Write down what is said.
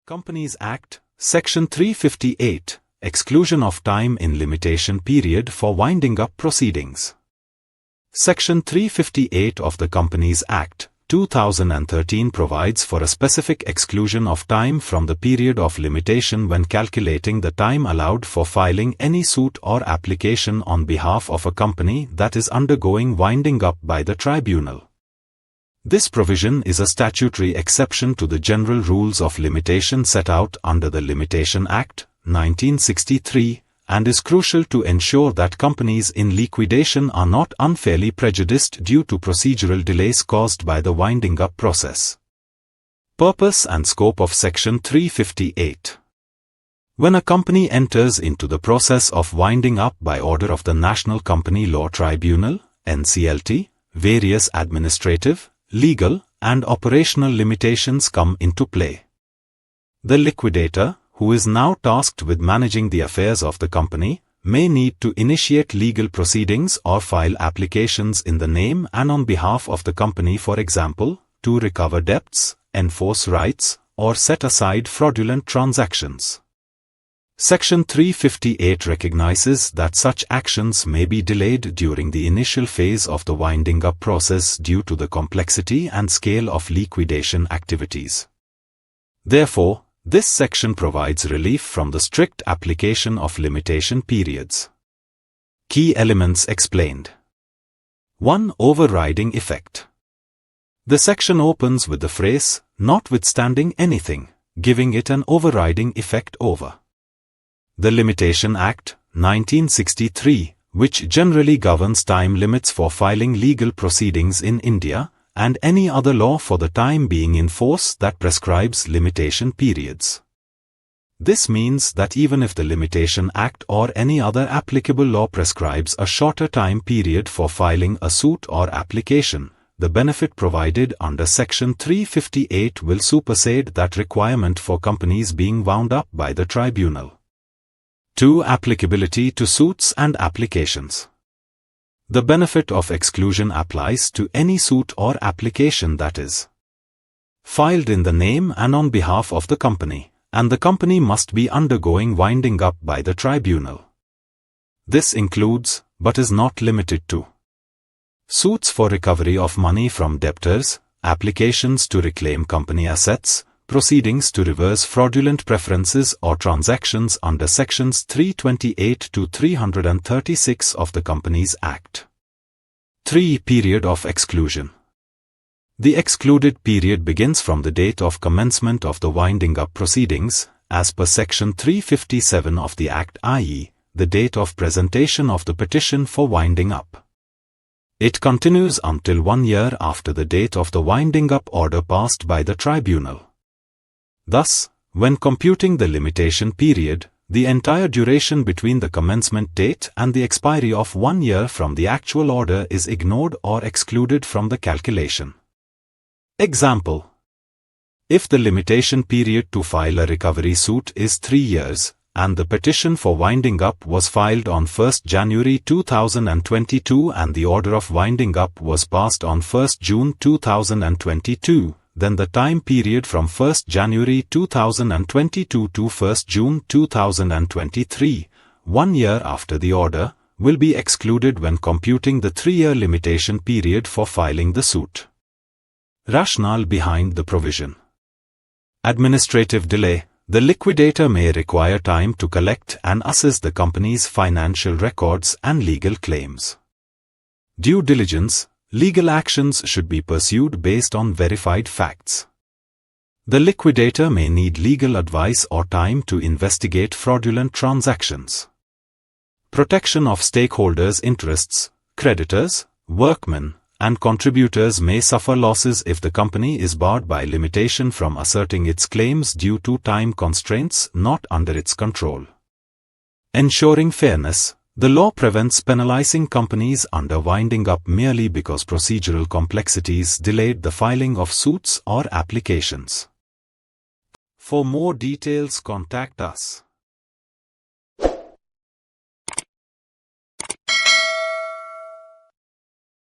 Companies Act, Section 358, Exclusion of time in limitation period for winding up proceedings. Section 358 of the Companies Act, 2013 provides for a specific exclusion of time from the period of limitation when calculating the time allowed for filing any suit or application on behalf of a company that is undergoing winding up by the tribunal. This provision is a statutory exception to the general rules of limitation set out under the Limitation Act, 1963, and is crucial to ensure that companies in liquidation are not unfairly prejudiced due to procedural delays caused by the winding up process. Purpose and scope of Section 358. When a company enters into the process of winding up by order of the National Company Law Tribunal, NCLT, various administrative, legal, and operational limitations come into play. The liquidator, who is now tasked with managing the affairs of the company, may need to initiate legal proceedings or file applications in the name and on behalf of the company, for example, to recover debts, enforce rights, or set aside fraudulent transactions. Section 358 recognizes that such actions may be delayed during the initial phase of the winding up process due to the complexity and scale of liquidation activities. Therefore, this section provides relief from the strict application of limitation periods. Key elements explained. 1. Overriding effect. The section opens with the phrase, "notwithstanding anything," giving it an overriding effect over the Limitation Act, 1963, which generally governs time limits for filing legal proceedings in India, and any other law for the time being in force that prescribes limitation periods. This means that even if the Limitation Act or any other applicable law prescribes a shorter time period for filing a suit or application, the benefit provided under Section 358 will supersede that requirement for companies being wound up by the tribunal. 2. Applicability to suits and applications. The benefit of exclusion applies to any suit or application that is filed in the name and on behalf of the company, and the company must be undergoing winding up by the tribunal. This includes, but is not limited to, suits for recovery of money from debtors, applications to reclaim company assets, proceedings to reverse fraudulent preferences or transactions under Sections 328 to 336 of the Companies Act. 3. Period of exclusion. The excluded period begins from the date of commencement of the winding up proceedings, as per Section 357 of the Act, i.e., the date of presentation of the petition for winding up. It continues until 1 year after the date of the winding up order passed by the tribunal. Thus, when computing the limitation period, the entire duration between the commencement date and the expiry of 1 year from the actual order is ignored or excluded from the calculation. Example: if the limitation period to file a recovery suit is 3 years, and the petition for winding up was filed on 1 January 2022 and the order of winding up was passed on 1 June 2022, then the time period from 1 January 2022 to 1 June 2023, 1 year after the order, will be excluded when computing the 3-year limitation period for filing the suit. Rationale behind the provision. Administrative delay. The liquidator may require time to collect and assess the company's financial records and legal claims. Due diligence. Legal actions should be pursued based on verified facts. The liquidator may need legal advice or time to investigate fraudulent transactions. Protection of stakeholders' interests. Creditors, workmen, and contributors may suffer losses if the company is barred by limitation from asserting its claims due to time constraints not under its control. Ensuring fairness. The law prevents penalizing companies under winding up merely because procedural complexities delayed the filing of suits or applications. For more details, contact us.